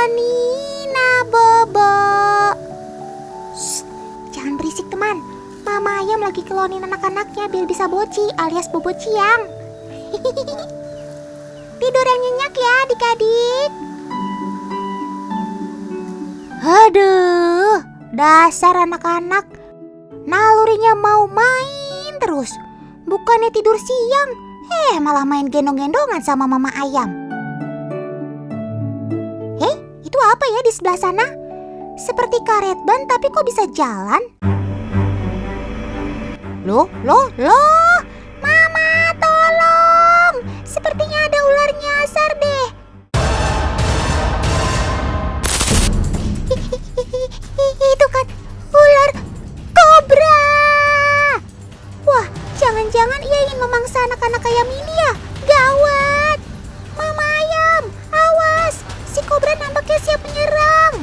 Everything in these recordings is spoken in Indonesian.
Nina Bobo. Shh, jangan berisik teman. Mama ayam lagi kelonin anak-anaknya biar bisa boci alias bobo ciang. Tidur yang nyenyak ya adik-adik. Aduh, dasar anak-anak. Nalurinya mau main terus. Bukannya tidur siang, malah main gendong-gendongan sama mama ayam. Itu apa ya di sebelah sana? Seperti karet ban tapi kok bisa jalan? Loh, Mama tolong! Sepertinya ada ular nyasar deh. Itu kan ular kobra. Wah, jangan-jangan ia ingin memangsa anak-anak ayam ini ya? Gawat! Mama ayam, awas! Si kobra nampaknya siap menyerang.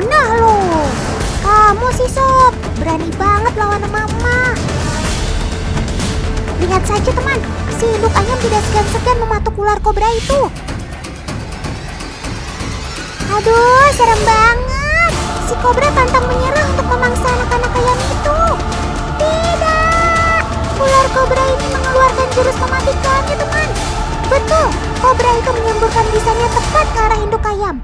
Nah lo, kamu sih sob, berani banget lawan mama. Lihat saja teman, si induk ayam tidak segan-segan mematuk ular kobra itu. Aduh, serem banget. Si kobra pantang menyerah untuk memangsa anak-anak ayam itu. Tidak, ular kobra ini mengeluarkan jurus mematikannya teman. Betul, kobra itu menyemburkan bisanya tepat ke arah induk ayam.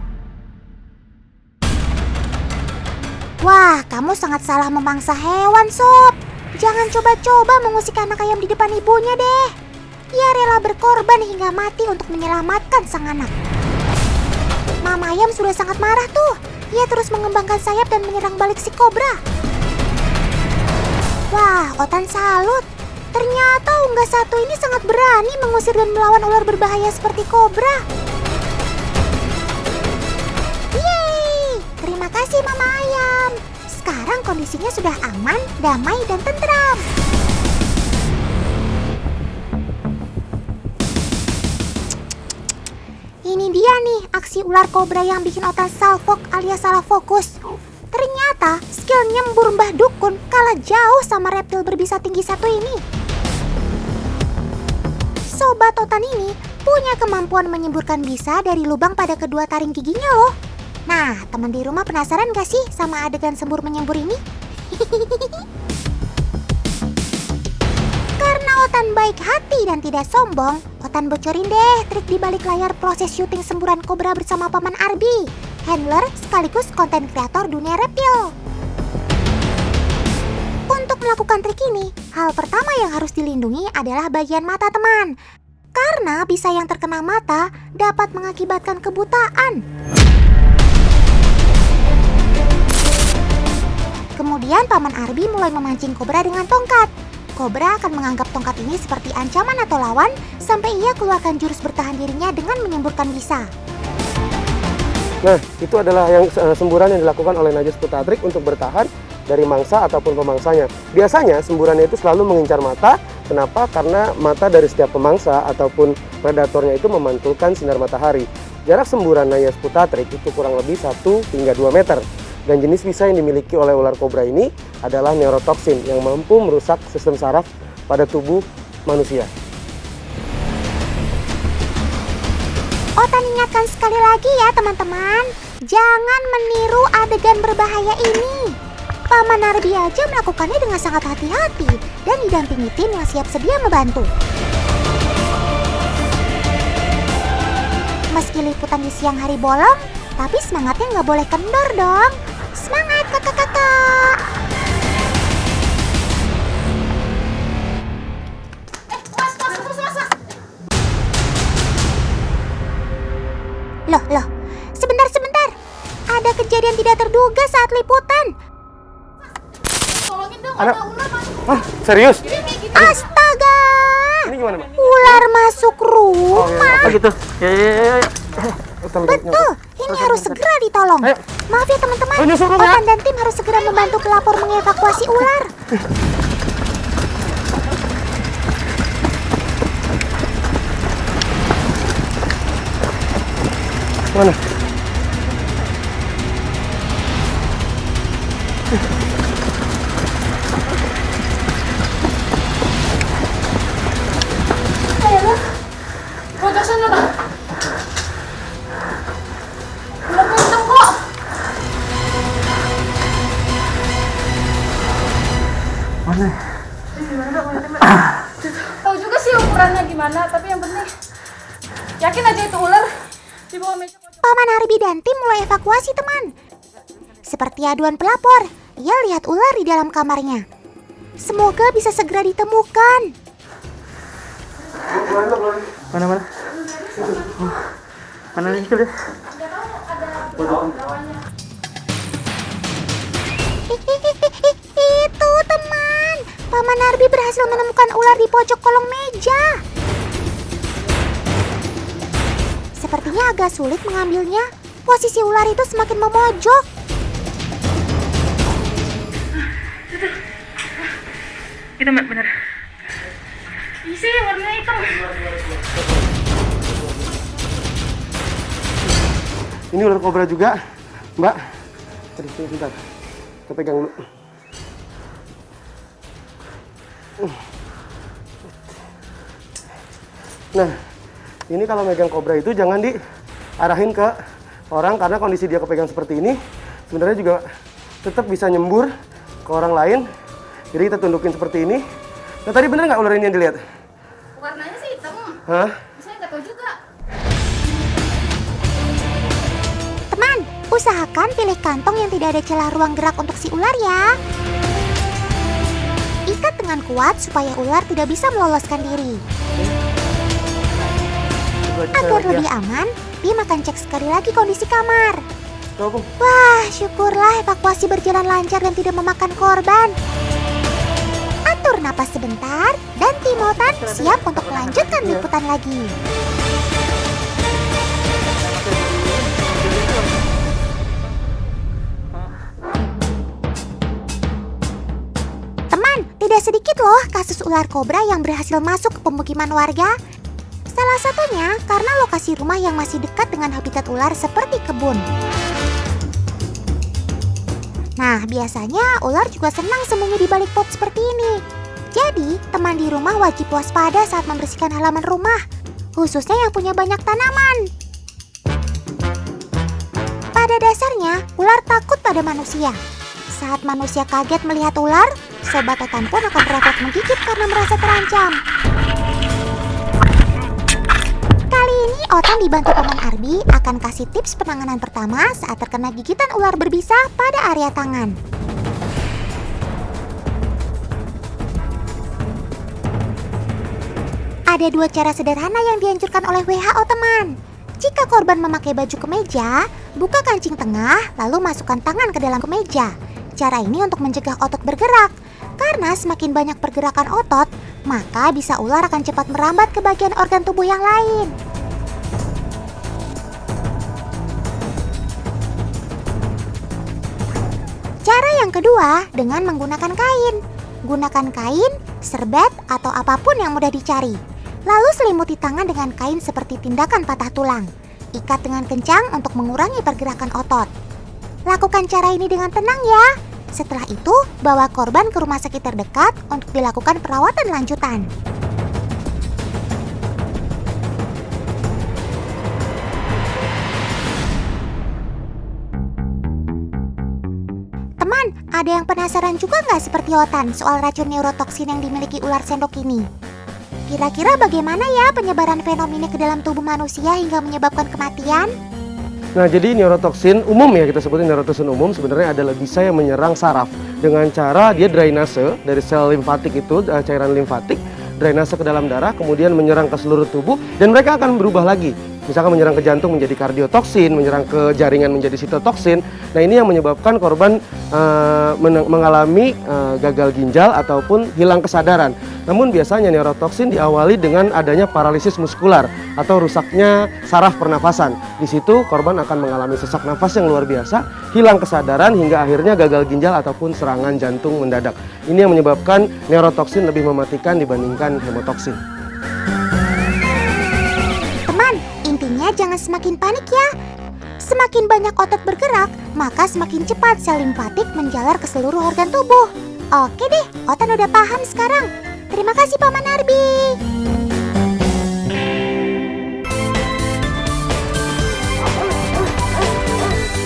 Wah, kamu sangat salah memangsa hewan, sob. Jangan coba-coba mengusik anak ayam di depan ibunya deh. Ia rela berkorban hingga mati untuk menyelamatkan sang anak. Mama ayam sudah sangat marah tuh. Ia terus mengembangkan sayap dan menyerang balik si kobra. Wah, Otan salut. Ternyata unggas satu ini sangat berani mengusir dan melawan ular berbahaya seperti kobra. Yeay, terima kasih Mama ayam. Sekarang kondisinya sudah aman, damai, dan tentram. Ini dia nih aksi ular kobra yang bikin Otan salfok alias salah fokus. Ternyata skill nyembur Mbah Dukun kalah jauh sama reptil berbisa tinggi satu ini. Sobat Otan ini punya kemampuan menyemburkan bisa dari lubang pada kedua taring giginya loh. Nah, teman di rumah penasaran gak sih sama adegan sembur menyembur ini? Karena Otan baik hati dan tidak sombong, Otan bocorin deh trik di balik layar proses syuting semburan kobra bersama Paman Arbi, handler sekaligus konten kreator dunia reptil. Untuk melakukan trik ini, hal pertama yang harus dilindungi adalah bagian mata teman. Karena bisa yang terkena mata dapat mengakibatkan kebutaan. Kemudian Paman Arbi mulai memancing kobra dengan tongkat. Kobra akan menganggap tongkat ini seperti ancaman atau lawan sampai ia keluarkan jurus bertahan dirinya dengan menyemburkan bisa. Nah, itu adalah yang semburan yang dilakukan oleh Najis Putatrik untuk bertahan dari mangsa ataupun pemangsanya. Biasanya semburannya itu selalu mengincar mata. Kenapa? Karena mata dari setiap pemangsa ataupun predatornya itu memantulkan sinar matahari. Jarak semburan Najis Putatrik itu kurang lebih 1 hingga 2 meter. Dan jenis bisa yang dimiliki oleh ular kobra ini adalah neurotoksin yang mampu merusak sistem saraf pada tubuh manusia. Otan ingatkan sekali lagi ya teman-teman, jangan meniru adegan berbahaya ini. Paman Arbi aja melakukannya dengan sangat hati-hati dan didampingi tim yang siap sedia membantu. Meski liputan di siang hari bolong, tapi semangatnya nggak boleh kendor dong. Semangat kakak-kakak! Loh, sebentar. Ada kejadian tidak terduga saat liputan. Tolongin dong, Ada ular masuk. Ah, serius? Astaga! Ini gimana, Mbak? Ular masuk rumah. Apa gitu? Ya. Betul, ini harus segera ditolong. Ayo. Maaf ya teman-teman, Ayo, nyusul, ya. Otan dan tim harus segera membantu pelapor mengevakuasi ular. Mana? Tahu juga sih ukurannya gimana, tapi yang penting yakin aja itu ular di bawah meja. Paman Arbi dan tim mulai evakuasi teman. Seperti aduan pelapor, ia lihat ular di dalam kamarnya. Semoga bisa segera ditemukan. Mana? Oh, mana nih itu deh? Itu teman, Paman Arbi berhasil menemukan ular di pojok kolong meja. Sepertinya agak sulit mengambilnya. Posisi ular itu semakin memojok. Itu Mbak, bener. Isi warna hitam. Ini ular kobra juga, Mbak. Tadi sebentar. Kita pegang dulu. Nah, ini kalau megang kobra itu jangan diarahin ke orang karena kondisi dia kepegang seperti ini sebenarnya juga tetap bisa nyembur ke orang lain. Jadi kita tundukin seperti ini. Nah tadi bener nggak ular ini yang dilihat? Warnanya sih hitam. Hah? Saya nggak tahu juga. Teman, usahakan pilih kantong yang tidak ada celah ruang gerak untuk si ular ya. Ikat dengan kuat supaya ular tidak bisa meloloskan diri. Agar lebih aman, Bim akan cek sekali lagi kondisi kamar. Wah, syukurlah evakuasi berjalan lancar dan tidak memakan korban. Atur napas sebentar dan Timotan siap untuk melanjutkan liputan lagi. Teman, tidak sedikit loh kasus ular kobra yang berhasil masuk ke pemukiman warga. Salah satunya karena lokasi rumah yang masih dekat dengan habitat ular seperti kebun. Nah, biasanya ular juga senang sembunyi di balik pot seperti ini. Jadi, teman di rumah wajib waspada saat membersihkan halaman rumah, khususnya yang punya banyak tanaman. Pada dasarnya, ular takut pada manusia. Saat manusia kaget melihat ular, sobat Otan pun akan refleks menggigit karena merasa terancam. Kali ini Otan dibantu Paman Arbi akan kasih tips penanganan pertama saat terkena gigitan ular berbisa pada area tangan. Ada dua cara sederhana yang dianjurkan oleh WHO teman. Jika korban memakai baju kemeja, buka kancing tengah lalu masukkan tangan ke dalam kemeja. Cara ini untuk mencegah otot bergerak. Karena semakin banyak pergerakan otot, maka bisa ular akan cepat merambat ke bagian organ tubuh yang lain. Cara yang kedua dengan menggunakan kain. Gunakan kain, serbet, atau apapun yang mudah dicari. Lalu selimuti tangan dengan kain seperti tindakan patah tulang. Ikat dengan kencang untuk mengurangi pergerakan otot. Lakukan cara ini dengan tenang ya. Setelah itu, bawa korban ke rumah sakit terdekat untuk dilakukan perawatan lanjutan. Teman, ada yang penasaran juga nggak seperti Otan soal racun neurotoksin yang dimiliki ular sendok ini? Kira-kira bagaimana ya penyebaran fenomena ke dalam tubuh manusia hingga menyebabkan kematian? Nah, jadi neurotoksin umum ya, kita sebutin neurotoksin umum sebenarnya adalah bisa yang menyerang saraf dengan cara dia drainase dari sel limfatik itu, cairan limfatik, drainase ke dalam darah, kemudian menyerang ke seluruh tubuh dan mereka akan berubah lagi. Misalkan menyerang ke jantung menjadi kardiotoksin, menyerang ke jaringan menjadi sitotoksin. Nah, ini yang menyebabkan korban mengalami gagal ginjal ataupun hilang kesadaran. Namun biasanya neurotoksin diawali dengan adanya paralisis muskular atau rusaknya saraf pernafasan. Di situ korban akan mengalami sesak nafas yang luar biasa, hilang kesadaran hingga akhirnya gagal ginjal ataupun serangan jantung mendadak. Ini yang menyebabkan neurotoksin lebih mematikan dibandingkan hemotoksin. Teman, intinya jangan semakin panik ya. Semakin banyak otot bergerak, maka semakin cepat sel limfatik menjalar ke seluruh organ tubuh. Oke deh, Otan udah paham sekarang. Terima kasih Paman Arbi.